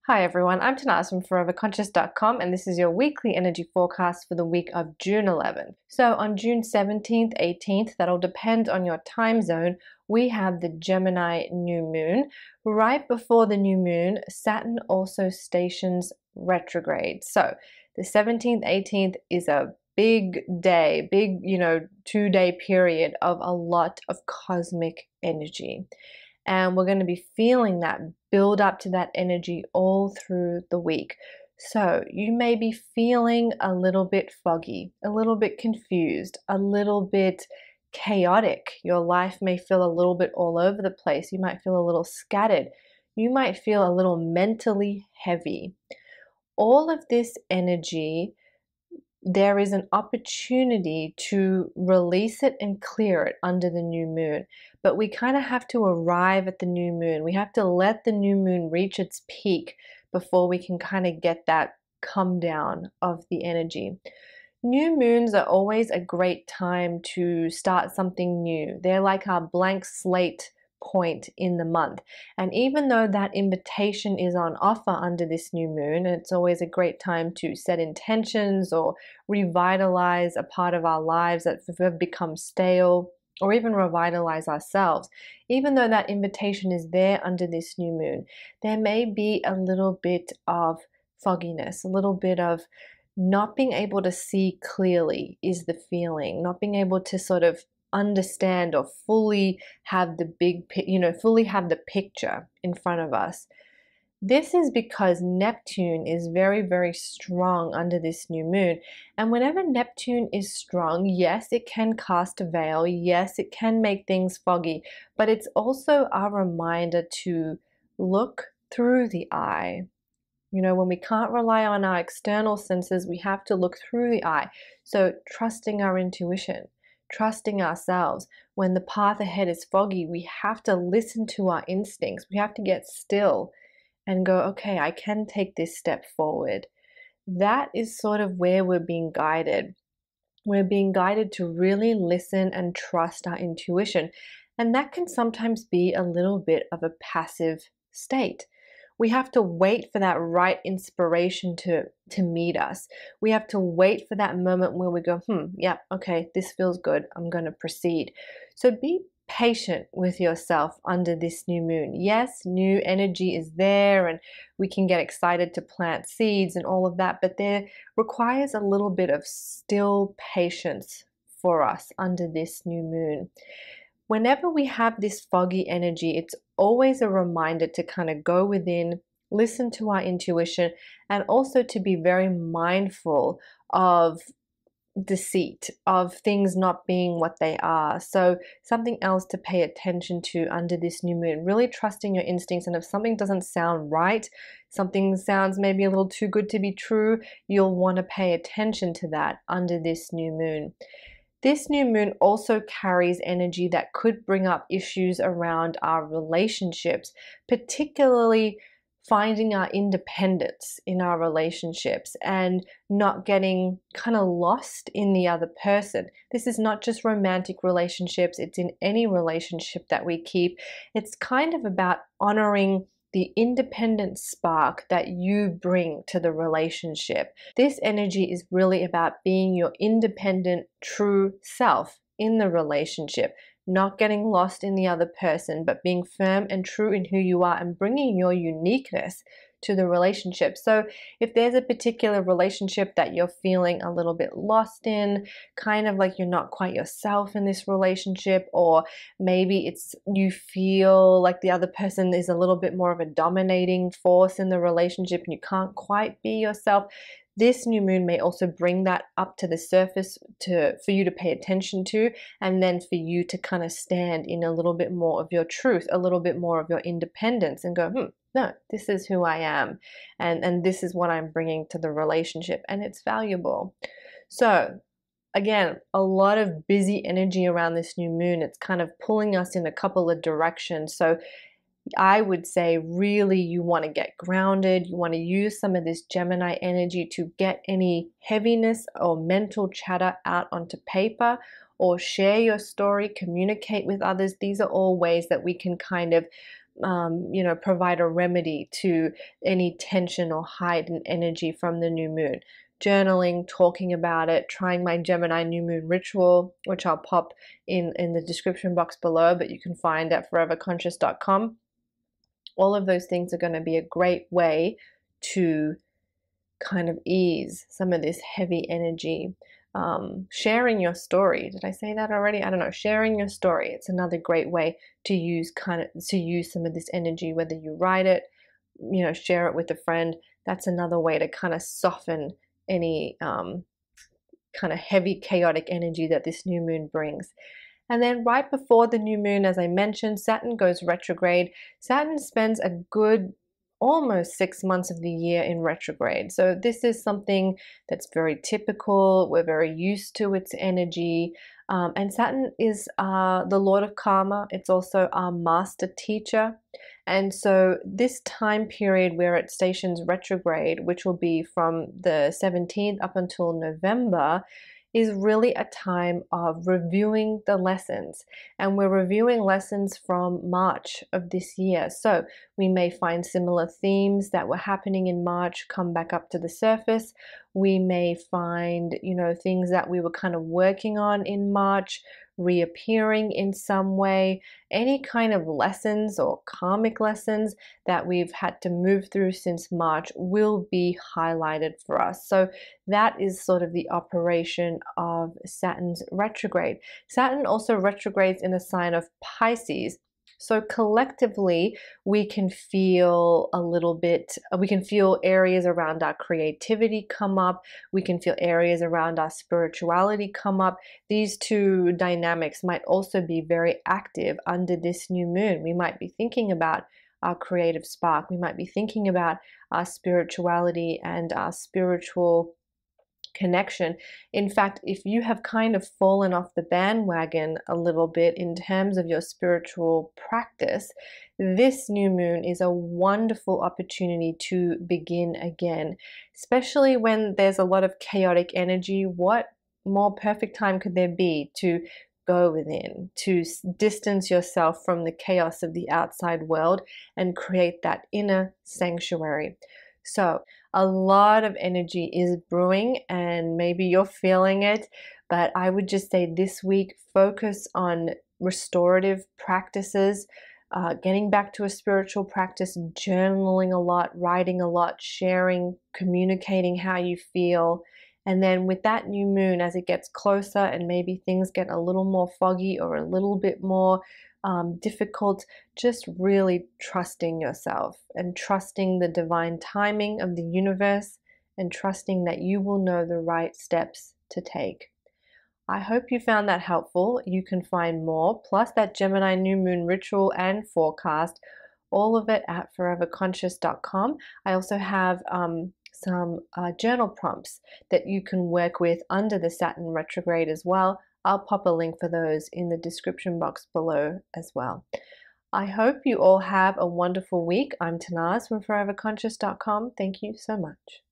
Hi everyone, I'm Tanaaz from foreverconscious.com and this is your weekly energy forecast for the week of June 11th. So on June 17th, 18th, that'll depend on your time zone, we have the Gemini new moon. Right before the new moon, Saturn also stations retrograde. So the 17th, 18th is a big day, big, 2-day period of a lot of cosmic energy. And we're going to be feeling that build up to that energy all through the week. So you may be feeling a little bit foggy, a little bit confused, a little bit chaotic. Your life may feel a little bit all over the place. You might feel a little scattered. You might feel a little mentally heavy. All of this energy, there is an opportunity to release it and clear it under the new moon. But we kind of have to arrive at the new moon. We have to let the new moon reach its peak before we can kind of get that come down of the energy. New moons are always a great time to start something new. They're like our blank slate point in the month. And even though that invitation is on offer under this new moon, it's always a great time to set intentions or revitalize a part of our lives that have become stale, or even revitalize ourselves. Even though that invitation is there under this new moon, there may be a little bit of fogginess, a little bit of not being able to see clearly is the feeling, not being able to sort of understand or fully have fully have the picture in front of us. This is because Neptune is very, very strong under this new moon. And whenever Neptune is strong, yes, it can cast a veil. Yes, it can make things foggy, but it's also a reminder to look through the eye. When we can't rely on our external senses, we have to look through the eye. So trusting our intuition, trusting ourselves. When the path ahead is foggy, we have to listen to our instincts. We have to get still and go, okay, I can take this step forward. That is sort of where we're being guided. We're being guided to really listen and trust our intuition. And that can sometimes be a little bit of a passive state. We have to wait for that right inspiration to meet us. We have to wait for that moment where we go, yeah, okay, this feels good. I'm going to proceed. So be patient with yourself under this new moon. Yes, new energy is there and we can get excited to plant seeds and all of that, but there requires a little bit of still patience for us under this new moon. Whenever we have this foggy energy, it's always a reminder to kind of go within, listen to our intuition, and also to be very mindful of deceit, of things not being what they are. So something else to pay attention to under this new moon, really trusting your instincts. And if something doesn't sound right, something sounds maybe a little too good to be true, you'll want to pay attention to that under this new moon. This new moon also carries energy that could bring up issues around our relationships, particularly finding our independence in our relationships and not getting kind of lost in the other person. This is not just romantic relationships, it's in any relationship that we keep. It's kind of about honoring the independent spark that you bring to the relationship. This energy is really about being your independent, true self in the relationship, not getting lost in the other person, but being firm and true in who you are and bringing your uniqueness to the relationship. So if there's a particular relationship that you're feeling a little bit lost in, kind of like you're not quite yourself in this relationship, or maybe you feel like the other person is a little bit more of a dominating force in the relationship and you can't quite be yourself, this new moon may also bring that up to the surface for you to pay attention to, and then for you to kind of stand in a little bit more of your truth, a little bit more of your independence, and go, no, this is who I am, and this is what I'm bringing to the relationship, and it's valuable. So again, a lot of busy energy around this new moon. It's kind of pulling us in a couple of directions. So I would say really you want to get grounded. You want to use some of this Gemini energy to get any heaviness or mental chatter out onto paper, or share your story, communicate with others. These are all ways that we can kind of provide a remedy to any tension or heightened energy from the new moon. Journaling, talking about it, trying my Gemini new moon ritual, which I'll pop in the description box below, but you can find at foreverconscious.com. All of those things are going to be a great way to kind of ease some of this heavy energy. Sharing your story. Did I say that already? I don't know. Sharing your story. It's another great way to use some of this energy, whether you write it, share it with a friend. That's another way to kind of soften any kind of heavy chaotic energy that this new moon brings. And then right before the new moon, as I mentioned, Saturn goes retrograde. Saturn spends a good almost 6 months of the year in retrograde. So this is something that's very typical. We're very used to its energy. And Saturn is the Lord of Karma. It's also our master teacher. And so this time period where it stations retrograde, which will be from the 17th up until November, is really a time of reviewing the lessons. And we're reviewing lessons from March of this year. So we may find similar themes that were happening in March come back up to the surface. We may find, things that we were kind of working on in March reappearing in some way. Any kind of lessons or karmic lessons that we've had to move through since March will be highlighted for us. So that is sort of the operation of Saturn's retrograde. Saturn also retrogrades in the sign of Pisces. So collectively, we can feel we can feel areas around our creativity come up. We can feel areas around our spirituality come up. These two dynamics might also be very active under this new moon. We might be thinking about our creative spark. We might be thinking about our spirituality and our spiritual connection. In fact, if you have kind of fallen off the bandwagon a little bit in terms of your spiritual practice, this new moon is a wonderful opportunity to begin again, especially when there's a lot of chaotic energy. What more perfect time could there be to go within, to distance yourself from the chaos of the outside world and create that inner sanctuary? So a lot of energy is brewing, and maybe you're feeling it, but I would just say this week, focus on restorative practices, getting back to a spiritual practice, journaling a lot, writing a lot, sharing, communicating how you feel. And then with that new moon, as it gets closer and maybe things get a little more foggy or a little bit more difficult, just really trusting yourself and trusting the divine timing of the universe and trusting that you will know the right steps to take. I hope you found that helpful. You can find more, plus that Gemini new moon ritual and forecast, all of it at foreverconscious.com. I also have some journal prompts that you can work with under the Saturn retrograde as well. I'll pop a link for those in the description box below as well. I hope you all have a wonderful week. I'm Tanaaz from foreverconscious.com. Thank you so much.